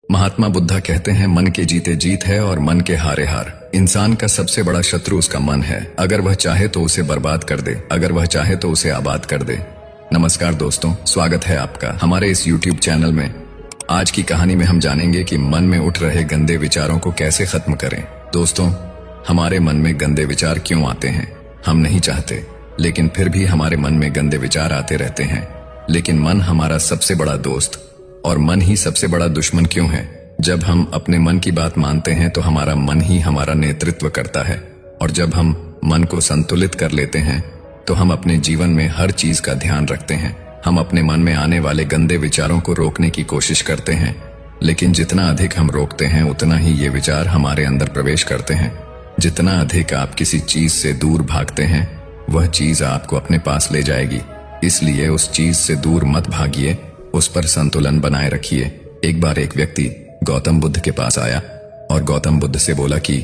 महात्मा बुद्धा कहते हैं, मन के जीते जीत है और मन के हारे हार। इंसान का सबसे बड़ा शत्रु उसका मन है। अगर वह चाहे तो उसे बर्बाद कर दे, अगर वह चाहे तो उसे आबाद कर दे। नमस्कार दोस्तों, स्वागत है आपका हमारे इस YouTube चैनल में। आज की कहानी में हम जानेंगे कि मन में उठ रहे गंदे विचारों को कैसे खत्म करें। दोस्तों, हमारे मन में गंदे विचार क्यों आते हैं? हम नहीं चाहते, लेकिन फिर भी हमारे मन में गंदे विचार आते रहते हैं। लेकिन मन हमारा सबसे बड़ा दोस्त और मन ही सबसे बड़ा दुश्मन क्यों है? जब हम अपने मन की बात मानते हैं तो हमारा मन ही हमारा नेतृत्व करता है, और जब हम मन को संतुलित कर लेते हैं तो हम अपने जीवन में हर चीज का ध्यान रखते हैं। हम अपने मन में आने वाले गंदे विचारों को रोकने की कोशिश करते हैं, लेकिन जितना अधिक हम रोकते हैं उतना ही ये विचार हमारे अंदर प्रवेश करते हैं। जितना अधिक आप किसी चीज से दूर भागते हैं, वह चीज आपको अपने पास ले जाएगी। इसलिए उस चीज से दूर मत भागिए, उस पर संतुलन बनाए रखिए। एक बार एक व्यक्ति गौतम बुद्ध के पास आया और गौतम बुद्ध से बोला कि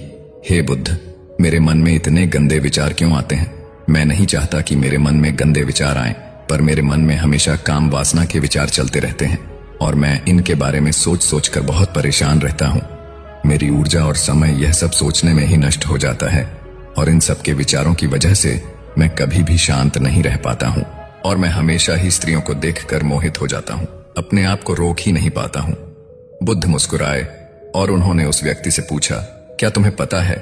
हे बुद्ध, मेरे मन में इतने गंदे विचार क्यों आते हैं? मैं नहीं चाहता कि मेरे मन में गंदे विचार आएं, पर मेरे मन में हमेशा काम वासना के विचार चलते रहते हैं और मैं इनके बारे में सोच सोच कर बहुत परेशान रहता हूँ। मेरी ऊर्जा और समय यह सब सोचने में ही नष्ट हो जाता है, और इन सब के विचारों की वजह से मैं कभी भी शांत नहीं रह पाता हूँ और मैं हमेशा ही स्त्रियों को देखकर मोहित हो जाता हूँ। अपने आप को रोक ही नहीं पाता हूँ। बुद्ध मुस्कुराए और उन्होंने उस व्यक्ति से पूछा, क्या तुम्हें पता है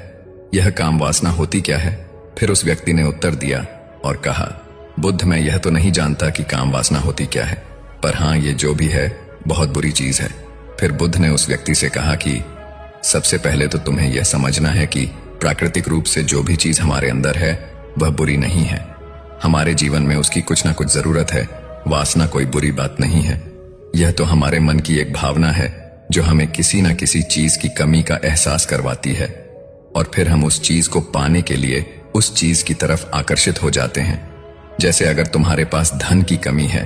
यह काम वासना होती क्या है? फिर उस व्यक्ति ने उत्तर दिया और कहा, बुद्ध, मैं यह तो नहीं जानता कि काम वासना होती क्या है, पर हाँ, ये जो भी है बहुत बुरी चीज है। फिर बुद्ध ने उस व्यक्ति से कहा कि सबसे पहले तो तुम्हें यह समझना है कि प्राकृतिक रूप से जो भी चीज हमारे अंदर है वह बुरी नहीं है। हमारे जीवन में उसकी कुछ ना कुछ जरूरत है। वासना कोई बुरी बात नहीं है। यह तो हमारे मन की एक भावना है जो हमें किसी न किसी चीज की कमी का एहसास करवाती है, और फिर हम उस चीज को पाने के लिए उस चीज की तरफ आकर्षित हो जाते हैं। जैसे अगर तुम्हारे पास धन की कमी है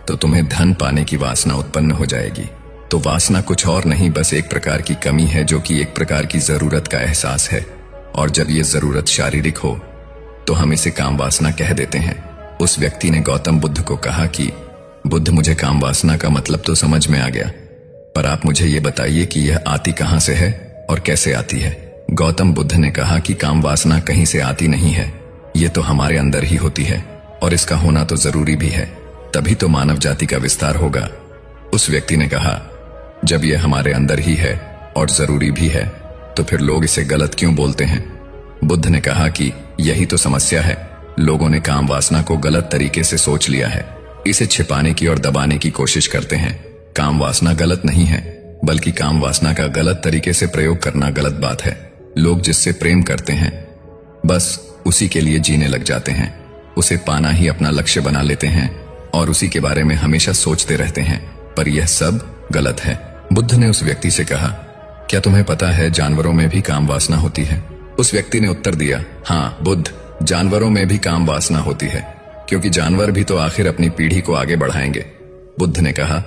तो तुम्हें धन पाने की वासना उत्पन्न हो जाएगी। तो वासना कुछ और नहीं, बस एक प्रकार की कमी है जो कि एक प्रकार की जरूरत का एहसास है, और जब ये जरूरत शारीरिक हो तो हम इसे काम वासना कह देते हैं। उस व्यक्ति ने गौतम बुद्ध को कहा कि बुद्ध, मुझे काम वासना का मतलब तो समझ में आ गया, पर आप मुझे ये बताइए कि यह आती कहां से है और कैसे आती है? गौतम बुद्ध ने कहा कि काम वासना कहीं से आती नहीं है, ये तो हमारे अंदर ही होती है, और इसका होना तो जरूरी भी है, तभी तो मानव जाति का विस्तार होगा। उस व्यक्ति ने कहा, जब यह हमारे अंदर ही है और जरूरी भी है तो फिर लोग इसे गलत क्यों बोलते हैं? बुद्ध ने कहा कि यही तो समस्या है। लोगों ने काम वासना को गलत तरीके से सोच लिया है, इसे छिपाने की और दबाने की कोशिश करते हैं। काम वासना गलत नहीं है, बल्कि काम वासना का गलत तरीके से प्रयोग करना गलत बात है। लोग जिससे प्रेम करते हैं बस उसी के लिए जीने लग जाते हैं, उसे पाना ही अपना लक्ष्य बना लेते हैं और उसी के बारे में हमेशा सोचते रहते हैं, पर यह सब गलत है। बुद्ध ने उस व्यक्ति से कहा, क्या तुम्हें पता है जानवरों में भी काम वासना होती है? उस व्यक्ति ने उत्तर दिया, हाँ बुद्ध, जानवरों में भी काम वासना होती है, क्योंकि जानवर भी तो आखिर अपनी पीढ़ी को आगे बढ़ाएंगे। बुद्ध ने कहा,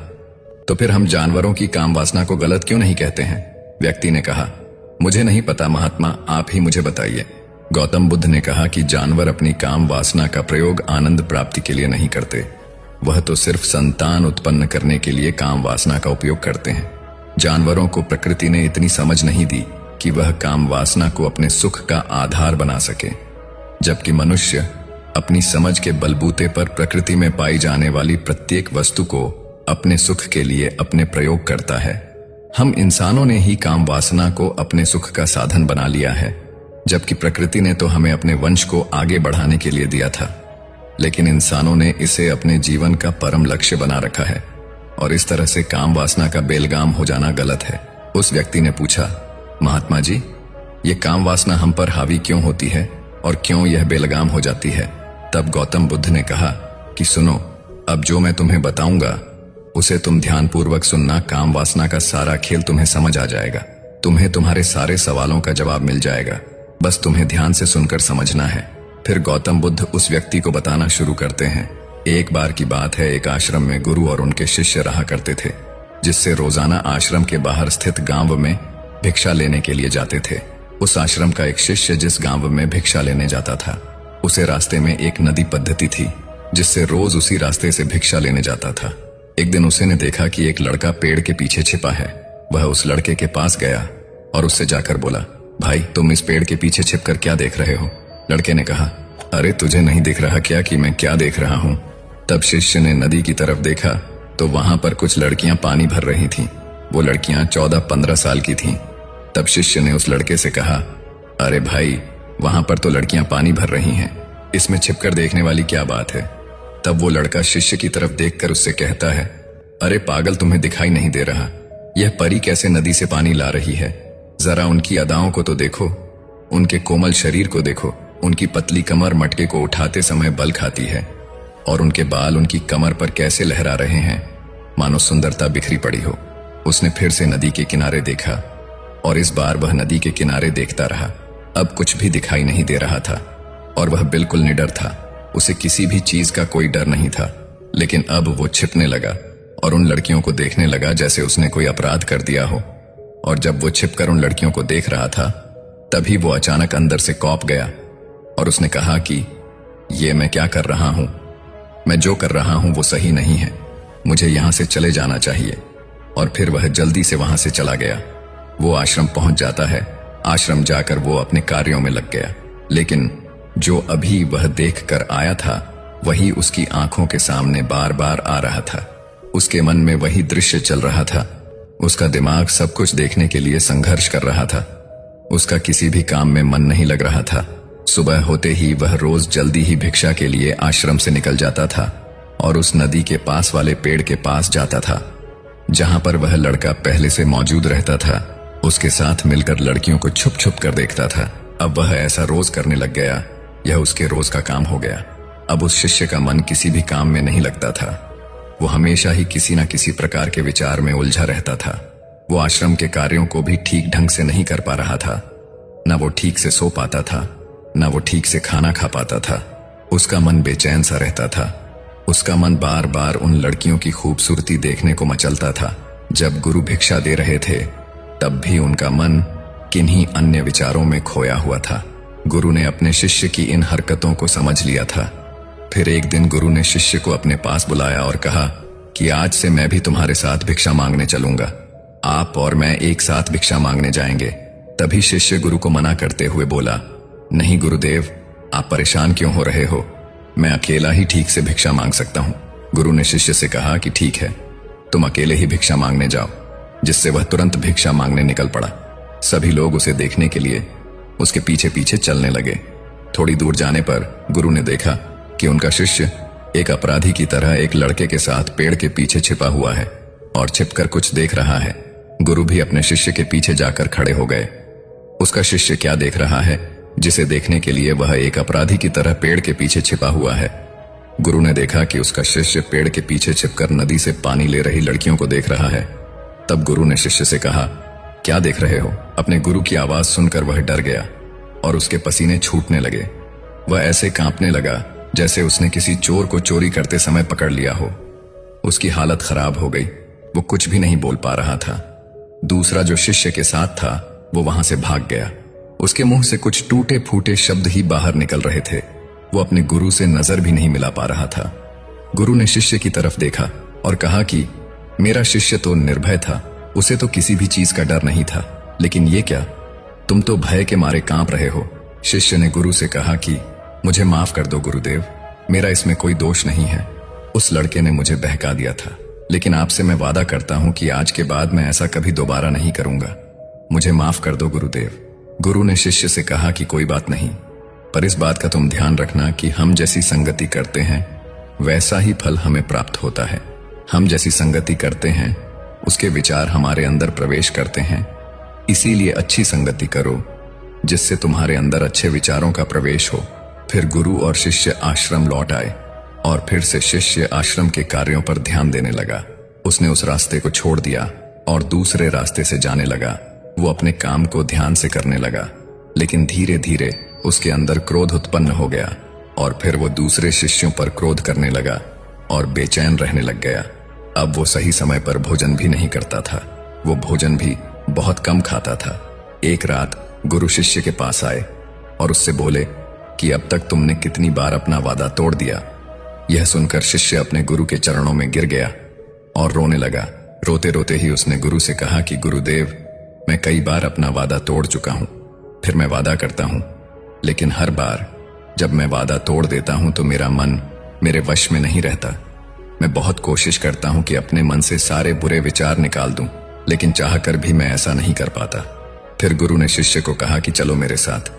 तो फिर हम जानवरों की काम वासना को गलत क्यों नहीं कहते हैं? व्यक्ति ने कहा, मुझे नहीं पता महात्मा, आप ही मुझे बताइए। गौतम बुद्ध ने कहा कि जानवर अपनी काम वासना का प्रयोग आनंद प्राप्ति के लिए नहीं करते, वह तो सिर्फ संतान उत्पन्न करने के लिए काम वासना का उपयोग करते हैं। जानवरों को प्रकृति ने इतनी समझ नहीं दी कि वह काम वासना को अपने सुख का आधार बना सके, जबकि मनुष्य अपनी समझ के बलबूते पर प्रकृति में पाई जाने वाली प्रत्येक वस्तु को अपने सुख के लिए अपने प्रयोग करता है। हम इंसानों ने ही काम वासना को अपने सुख का साधन बना लिया है, जबकि प्रकृति ने तो हमें अपने वंश को आगे बढ़ाने के लिए दिया था, लेकिन इंसानों ने इसे अपने जीवन का परम लक्ष्य बना रखा है, और इस तरह से काम वासना का बेलगाम हो जाना गलत है। उस व्यक्ति ने पूछा, महात्मा जी, ये काम वासना हम पर हावी क्यों होती है और क्यों यह बेलगाम हो जाती है? तब गौतम बुद्ध ने कहा कि सुनो, अब जो मैं तुम्हें बताऊंगा उसे तुम ध्यानपूर्वक सुनना। काम वासना का सारा खेल तुम्हें समझ आ जाएगा, तुम्हें तुम्हारे सारे सवालों का जवाब मिल जाएगा, बस तुम्हें ध्यान से सुनकर समझना है। फिर गौतम बुद्ध उस व्यक्ति को बताना शुरू करते हैं। एक बार की बात है, एक आश्रम में गुरु और उनके शिष्य रहा करते थे, जिससे रोजाना आश्रम के बाहर स्थित गांव में भिक्षा लेने के लिए जाते थे। उस आश्रम का एक शिष्य जिस गांव में भिक्षा लेने जाता था, उसे रास्ते में एक नदी पद्धति थी, जिससे रोज उसी रास्ते से भिक्षा लेने जाता था। एक दिन उसे ने देखा कि एक लड़का पेड़ के पीछे छिपा है वह उस लड़के के पास गया और उससे जाकर बोला, भाई तुम इस पेड़ के पीछे छिपकर क्या देख रहे हो? लड़के ने कहा, अरे तुझे नहीं दिख रहा क्या कि मैं क्या देख रहा हूं? तब शिष्य ने नदी की तरफ देखा तो वहां पर कुछ लड़कियां पानी भर रही थीं। वो लड़कियां 14-15 साल की थीं। तब शिष्य ने उस लड़के से कहा, अरे भाई वहां पर तो लड़कियां पानी भर रही हैं, इसमें छिपकर देखने वाली क्या बात है? तब वो लड़का शिष्य की तरफ देखकर उससे कहता है, अरे पागल तुम्हें दिखाई नहीं दे रहा? यह परी कैसे नदी से पानी ला रही है? जरा उनकी अदाओं को तो देखो, उनके कोमल शरीर को देखो, उनकी पतली कमर मटके को उठाते समय बल खाती है और उनके बाल उनकी कमर पर कैसे लहरा रहे हैं, मानो सुंदरता बिखरी पड़ी हो। उसने फिर से नदी के किनारे देखा और इस बार वह नदी के किनारे देखता रहा। अब कुछ भी दिखाई नहीं दे रहा था और वह बिल्कुल निडर था। उसे किसी भी चीज का कोई डर नहीं था। लेकिन अब वो छिपने लगा और उन लड़कियों को देखने लगा जैसे उसने कोई अपराध कर दिया हो। और जब वो छिपकर उन लड़कियों को देख रहा था तभी वो अचानक अंदर से कौंप गया और उसने कहा कि ये मैं क्या कर रहा हूं? मैं जो कर रहा हूं वो सही नहीं है, मुझे यहां से चले जाना चाहिए। और फिर वह जल्दी से वहां से चला गया। वो आश्रम पहुंच जाता है। आश्रम जाकर वो अपने कार्यों में लग गया। लेकिन जो अभी वह देख कर आया था वही उसकी आंखों के सामने बार बार आ रहा था। उसके मन में वही दृश्य चल रहा था। उसका दिमाग सब कुछ देखने के लिए संघर्ष कर रहा था। उसका किसी भी काम में मन नहीं लग रहा था। सुबह होते ही वह रोज जल्दी ही भिक्षा के लिए आश्रम से निकल जाता था और उस नदी के पास वाले पेड़ के पास जाता था जहां पर वह लड़का पहले से मौजूद रहता था। उसके साथ मिलकर लड़कियों को छुप छुप कर देखता था। अब वह ऐसा रोज करने लग गया। यह उसके रोज का काम हो गया। अब उस शिष्य का मन किसी भी काम में नहीं लगता था। वो हमेशा ही किसी न किसी प्रकार के विचार में उलझा रहता था। वो आश्रम के कार्यों को भी ठीक ढंग से नहीं कर पा रहा था। न वो ठीक से सो पाता था, न वो ठीक से खाना खा पाता था। उसका मन बेचैन सा रहता था। उसका मन बार बार उन लड़कियों की खूबसूरती देखने को मचलता था। जब गुरु भिक्षा दे रहे थे तब भी उनका मन किन्हीं अन्य विचारों में खोया हुआ था। गुरु ने अपने शिष्य की इन हरकतों को समझ लिया था। फिर एक दिन गुरु ने शिष्य को अपने पास बुलाया और कहा कि आज से मैं भी तुम्हारे साथ भिक्षा मांगने चलूंगा। आप और मैं एक साथ भिक्षा मांगने जाएंगे। तभी शिष्य गुरु को मना करते हुए बोला, नहीं गुरुदेव, आप परेशान क्यों हो रहे हो? मैं अकेला ही ठीक से भिक्षा मांग सकता हूं। गुरु ने शिष्य से कहा कि ठीक है, तुम अकेले ही भिक्षा मांगने जाओ। जिससे वह तुरंत भिक्षा मांगने निकल पड़ा। सभी लोग उसे देखने के लिए उसके पीछे पीछे चलने लगे। थोड़ी दूर जाने पर गुरु ने देखा कि उनका शिष्य एक अपराधी की तरह एक लड़के के साथ पेड़ के पीछे छिपा हुआ है और छिपकर कुछ देख रहा है। गुरु भी अपने शिष्य के पीछे जाकर खड़े हो गए। उसका शिष्य क्या देख रहा है जिसे देखने के लिए वह एक अपराधी की तरह पेड़ के पीछे छिपा हुआ है? गुरु ने देखा कि उसका शिष्य पेड़ के पीछे छिपकर नदी से पानी ले रही लड़कियों को देख रहा है। तब गुरु ने शिष्य से कहा, क्या देख रहे हो? अपने गुरु की आवाज सुनकर वह डर गया और उसके पसीने छूटने लगे। वह ऐसे कांपने लगा जैसे उसने किसी चोर को चोरी करते समय पकड़ लिया हो। उसकी हालत खराब हो गई। वो कुछ भी नहीं बोल पा रहा था। दूसरा जो शिष्य के साथ था वो वहां से भाग गया। उसके मुंह से कुछ टूटे फूटे शब्द ही बाहर निकल रहे थे। वो अपने गुरु से नजर भी नहीं मिला पा रहा था। गुरु ने शिष्य की तरफ देखा और कहा कि मेरा शिष्य तो निर्भय था, उसे तो किसी भी चीज का डर नहीं था, लेकिन ये क्या, तुम तो भय के मारे कांप रहे हो। शिष्य ने गुरु से कहा कि मुझे माफ कर दो गुरुदेव, मेरा इसमें कोई दोष नहीं है। उस लड़के ने मुझे बहका दिया था, लेकिन आपसे मैं वादा करता हूं कि आज के बाद मैं ऐसा कभी दोबारा नहीं करूंगा। मुझे माफ कर दो गुरुदेव। गुरु ने शिष्य से कहा कि कोई बात नहीं, पर इस बात का तुम ध्यान रखना कि हम जैसी संगति करते हैं वैसा ही फल हमें प्राप्त होता है। हम जैसी संगति करते हैं उसके विचार हमारे अंदर प्रवेश करते हैं। इसीलिए अच्छी संगति करो जिससे तुम्हारे अंदर अच्छे विचारों का प्रवेश हो। फिर गुरु और शिष्य आश्रम लौट आए और फिर से शिष्य आश्रम के कार्यों पर ध्यान देने लगा। उसने उस रास्ते को छोड़ दिया और दूसरे रास्ते से जाने लगा। वो अपने काम को ध्यान से करने लगा, लेकिन धीरे धीरे उसके अंदर क्रोध उत्पन्न हो गया और फिर वो दूसरे शिष्यों पर क्रोध करने लगा और बेचैन रहने लग गया। अब वो सही समय पर भोजन भी नहीं करता था। वो भोजन भी बहुत कम खाता था। एक रात गुरु शिष्य के पास आए और उससे बोले कि अब तक तुमने कितनी बार अपना वादा तोड़ दिया। यह सुनकर शिष्य अपने गुरु के चरणों में गिर गया और रोने लगा। रोते रोते ही उसने गुरु से कहा कि गुरुदेव, मैं कई बार अपना वादा तोड़ चुका हूं। फिर मैं वादा करता हूं, लेकिन हर बार जब मैं वादा तोड़ देता हूं तो मेरा मन मेरे वश में नहीं रहता। मैं बहुत कोशिश करता हूं कि अपने मन से सारे बुरे विचार निकाल दूं, लेकिन चाहकर भी मैं ऐसा नहीं कर पाता। फिर गुरु ने शिष्य को कहा कि चलो मेरे साथ।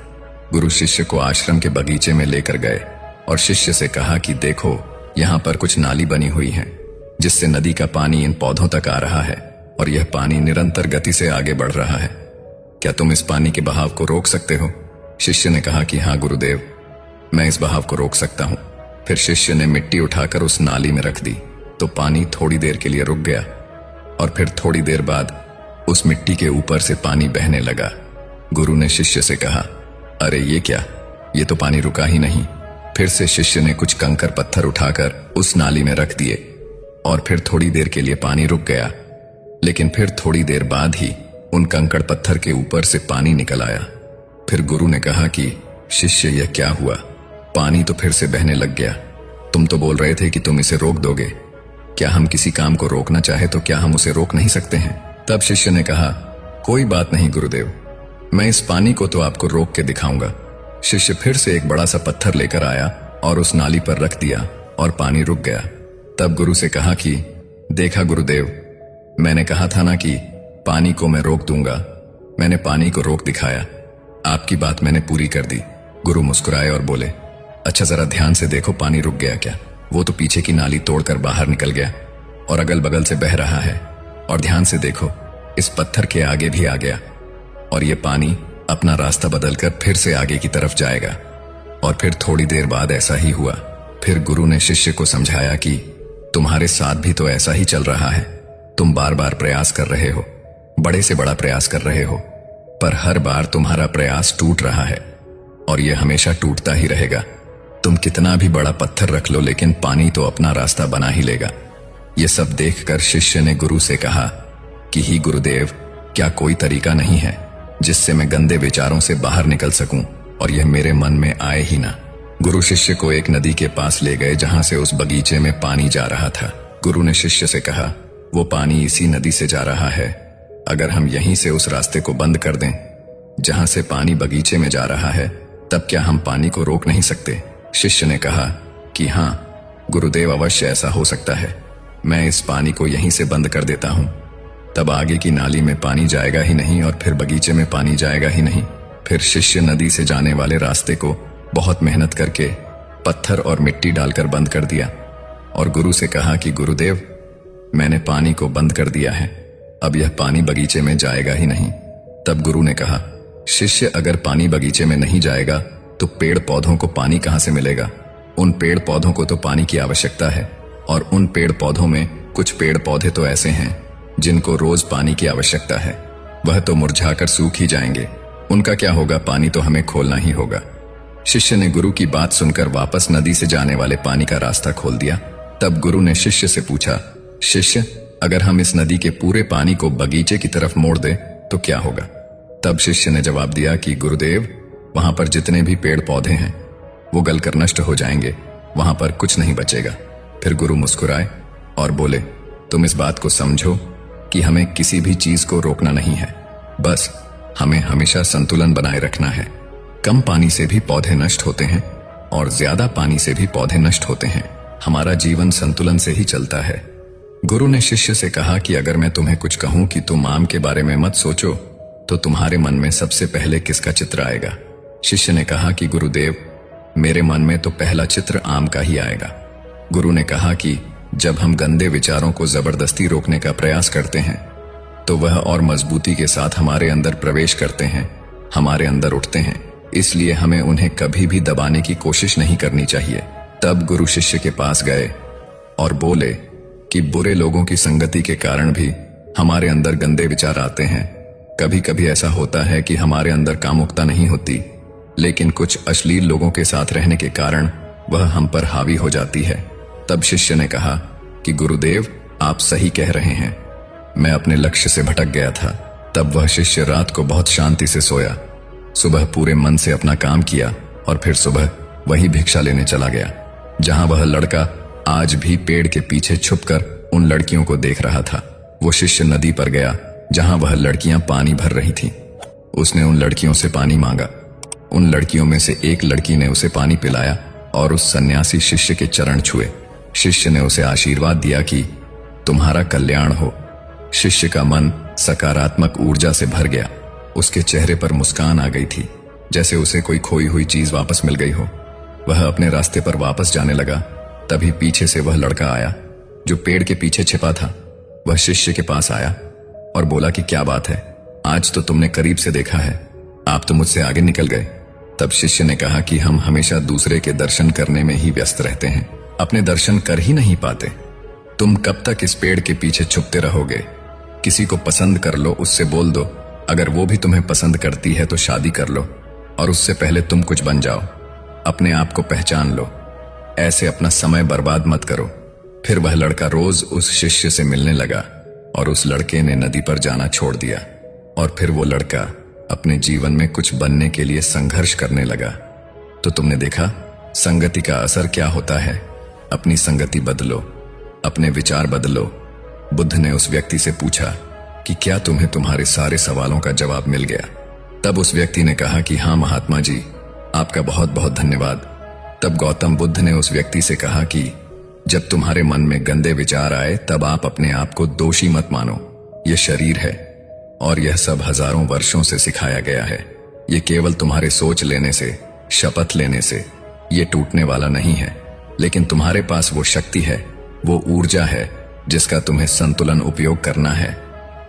गुरु शिष्य को आश्रम के बगीचे में लेकर गए और शिष्य से कहा कि देखो, यहाँ पर कुछ नाली बनी हुई है जिससे नदी का पानी इन पौधों तक आ रहा है और यह पानी निरंतर गति से आगे बढ़ रहा है। क्या तुम इस पानी के बहाव को रोक सकते हो? शिष्य ने कहा कि हाँ गुरुदेव, मैं इस बहाव को रोक सकता हूं। फिर शिष्य ने मिट्टी उठाकर उस नाली में रख दी तो पानी थोड़ी देर के लिए रुक गया और फिर थोड़ी देर बाद उस मिट्टी के ऊपर से पानी बहने लगा। गुरु ने शिष्य से कहा, अरे ये क्या, ये तो पानी रुका ही नहीं। फिर से शिष्य ने कुछ कंकर पत्थर उठाकर उस नाली में रख दिए और फिर थोड़ी देर के लिए पानी रुक गया, लेकिन फिर थोड़ी देर बाद ही उन कंकड़ पत्थर के ऊपर से पानी निकल आया। फिर गुरु ने कहा कि शिष्य, यह क्या हुआ? पानी तो फिर से बहने लग गया। तुम तो बोल रहे थे कि तुम इसे रोक दोगे। क्या हम किसी काम को रोकना चाहे तो क्या हम उसे रोक नहीं सकते हैं? तब शिष्य ने कहा, कोई बात नहीं गुरुदेव, मैं इस पानी को तो आपको रोक के दिखाऊंगा। शिष्य फिर से एक बड़ा सा पत्थर लेकर आया और उस नाली पर रख दिया और पानी रुक गया। तब गुरु से कहा कि देखा गुरुदेव, मैंने कहा था ना कि पानी को मैं रोक दूंगा। मैंने पानी को रोक दिखाया। आपकी बात मैंने पूरी कर दी। गुरु मुस्कुराए और बोले, अच्छा जरा ध्यान से देखो, पानी रुक गया क्या? वो तो पीछे की नाली तोड़कर बाहर निकल गया और अगल बगल से बह रहा है। और ध्यान से देखो, इस पत्थर के आगे भी आ गया और ये पानी अपना रास्ता बदलकर फिर से आगे की तरफ जाएगा। और फिर थोड़ी देर बाद ऐसा ही हुआ। फिर गुरु ने शिष्य को समझाया कि तुम्हारे साथ भी तो ऐसा ही चल रहा है। तुम बार बार प्रयास कर रहे हो, बड़े से बड़ा प्रयास कर रहे हो, पर हर बार तुम्हारा प्रयास टूट रहा है और यह हमेशा टूटता ही रहेगा। तुम कितना भी बड़ा पत्थर रख लो, लेकिन पानी तो अपना रास्ता बना ही लेगा। यह सब देखकर शिष्य ने गुरु से कहा कि ही गुरुदेव, क्या कोई तरीका नहीं है जिससे मैं गंदे विचारों से बाहर निकल सकूं और यह मेरे मन में आए ही ना? गुरु शिष्य को एक नदी के पास ले गए जहां से उस बगीचे में पानी जा रहा था। गुरु ने शिष्य से कहा, वो पानी इसी नदी से जा रहा है। अगर हम यहीं से उस रास्ते को बंद कर दें जहां से पानी बगीचे में जा रहा है, तब क्या हम पानी को रोक नहीं सकते? शिष्य ने कहा कि हाँ गुरुदेव, अवश्य ऐसा हो सकता है। मैं इस पानी को यहीं से बंद कर देता हूं, तब आगे की नाली में पानी जाएगा ही नहीं और फिर बगीचे में पानी जाएगा ही नहीं। फिर शिष्य नदी से जाने वाले रास्ते को बहुत मेहनत करके पत्थर और मिट्टी डालकर बंद कर दिया और गुरु से कहा कि गुरुदेव, मैंने पानी को बंद कर दिया है, अब यह पानी बगीचे में जाएगा ही नहीं। तब गुरु ने कहा, शिष्य, अगर पानी बगीचे में नहीं जाएगा तो पेड़ पौधों को पानी कहां से मिलेगा? उन पेड़ पौधों को तो पानी की आवश्यकता है और उन पेड़ पौधों में कुछ पेड़ पौधे तो ऐसे हैं जिनको रोज पानी की आवश्यकता है। वह तो मुरझाकर सूख ही जाएंगे, उनका क्या होगा? पानी तो हमें खोलना ही होगा। शिष्य ने गुरु की बात सुनकर वापस नदी से जाने वाले पानी का रास्ता खोल दिया। तब गुरु ने शिष्य से पूछा, शिष्य, अगर हम इस नदी के पूरे पानी को बगीचे की तरफ मोड़ दें तो क्या होगा? तब शिष्य ने जवाब दिया कि गुरुदेव, वहां पर जितने भी पेड़ पौधे हैं वो गलकर नष्ट हो जाएंगे, वहां पर कुछ नहीं बचेगा। फिर गुरु मुस्कुराए और बोले, तुम इस बात को समझो कि हमें किसी भी चीज को रोकना नहीं है, बस हमें हमेशा संतुलन बनाए रखना है। कम पानी से भी पौधे नष्ट होते हैं और ज्यादा पानी से भी पौधे नष्ट होते हैं। हमारा जीवन संतुलन से ही चलता है। गुरु ने शिष्य से कहा कि अगर मैं तुम्हें कुछ कहूं कि तुम आम के बारे में मत सोचो, तो तुम्हारे मन में सबसे पहले किसका चित्र आएगा? शिष्य ने कहा कि गुरुदेव, मेरे मन में तो पहला चित्र आम का ही आएगा। गुरु ने कहा कि जब हम गंदे विचारों को जबरदस्ती रोकने का प्रयास करते हैं तो वह और मजबूती के साथ हमारे अंदर प्रवेश करते हैं, हमारे अंदर उठते हैं, इसलिए हमें उन्हें कभी भी दबाने की कोशिश नहीं करनी चाहिए। तब गुरु शिष्य के पास गए और बोले कि बुरे लोगों की संगति के कारण भी हमारे अंदर गंदे विचार आते हैं। कभी कभी ऐसा होता है कि हमारे अंदर कामुकता नहीं होती, लेकिन कुछ अश्लील लोगों के साथ रहने के कारण वह हम पर हावी हो जाती है। तब शिष्य ने कहा कि गुरुदेव, आप सही कह रहे हैं, मैं अपने लक्ष्य से भटक गया था। तब वह शिष्य रात को बहुत शांति से सोया, सुबह पूरे मन से अपना काम किया और फिर सुबह वही भिक्षा लेने चला गया जहां वह लड़का आज भी पेड़ के पीछे छुपकर उन लड़कियों को देख रहा था। वो शिष्य नदी पर गया जहां वह लड़कियां पानी भर रही थीं। उसने उन लड़कियों से पानी मांगा। उन लड़कियों में से एक लड़की ने उसे पानी पिलाया और उस सन्यासी शिष्य के चरण छुए। शिष्य ने उसे आशीर्वाद दिया कि तुम्हारा कल्याण हो। शिष्य का मन सकारात्मक ऊर्जा से भर गया। उसके चेहरे पर मुस्कान आ गई थी, जैसे उसे कोई खोई हुई चीज वापस मिल गई हो। वह अपने रास्ते पर वापस जाने लगा। तभी पीछे से वह लड़का आया जो पेड़ के पीछे छिपा था। वह शिष्य के पास आया और बोला कि क्या बात है, आज तो तुमने करीब से देखा है, आप तो मुझसे आगे निकल गए। तब शिष्य ने कहा कि हम हमेशा दूसरे के दर्शन करने में ही व्यस्त रहते हैं, अपने दर्शन कर ही नहीं पाते। तुम कब तक इस पेड़ के पीछे छुपते रहोगे? किसी को पसंद कर लो, उससे बोल दो। अगर वो भी तुम्हें पसंद करती है तो शादी कर लो, और उससे पहले तुम कुछ बन जाओ। अपने आप को पहचान लो। ऐसे अपना समय बर्बाद मत करो। फिर वह लड़का रोज उस शिष्य से मिलने लगा और उस लड़के ने नदी पर जाना छोड़ दिया। और फिर वो लड़का अपने जीवन में कुछ बनने के लिए संघर्ष करने लगा। तो तुमने देखा संगति का असर क्या होता है। अपनी संगति बदलो, अपने विचार बदलो। बुद्ध ने उस व्यक्ति से पूछा कि क्या तुम्हें तुम्हारे सारे सवालों का जवाब मिल गया? तब उस व्यक्ति ने कहा कि हाँ महात्मा जी, आपका बहुत बहुत धन्यवाद। तब गौतम बुद्ध ने उस व्यक्ति से कहा कि जब तुम्हारे मन में गंदे विचार आए तब आप अपने आप को दोषी मत मानो। यह शरीर है और यह सब हजारों वर्षों से सिखाया गया है। ये केवल तुम्हारे सोच लेने से, शपथ लेने से ये टूटने वाला नहीं है। लेकिन तुम्हारे पास वो शक्ति है, वो ऊर्जा है जिसका तुम्हें संतुलन उपयोग करना है।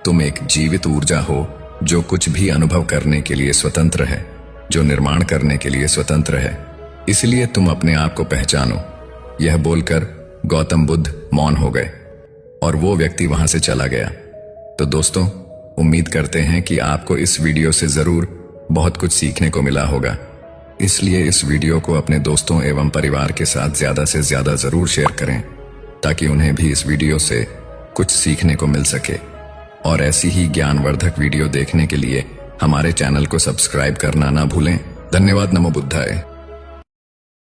तुम एक जीवित ऊर्जा हो जो कुछ भी अनुभव करने के लिए स्वतंत्र है, जो निर्माण करने के लिए स्वतंत्र है। इसलिए तुम अपने आप को पहचानो। यह बोलकर गौतम बुद्ध मौन हो गए और वो व्यक्ति वहां से चला गया। तो दोस्तों, उम्मीद करते हैं कि आपको इस वीडियो से जरूर बहुत कुछ सीखने को मिला होगा। इसलिए इस वीडियो को अपने दोस्तों एवं परिवार के साथ ज्यादा से ज्यादा जरूर शेयर करें, ताकि उन्हें भी इस वीडियो से कुछ सीखने को मिल सके। और ऐसी ही ज्ञानवर्धक वीडियो देखने के लिए हमारे चैनल को सब्सक्राइब करना ना भूलें। धन्यवाद। नमो बुद्धाय।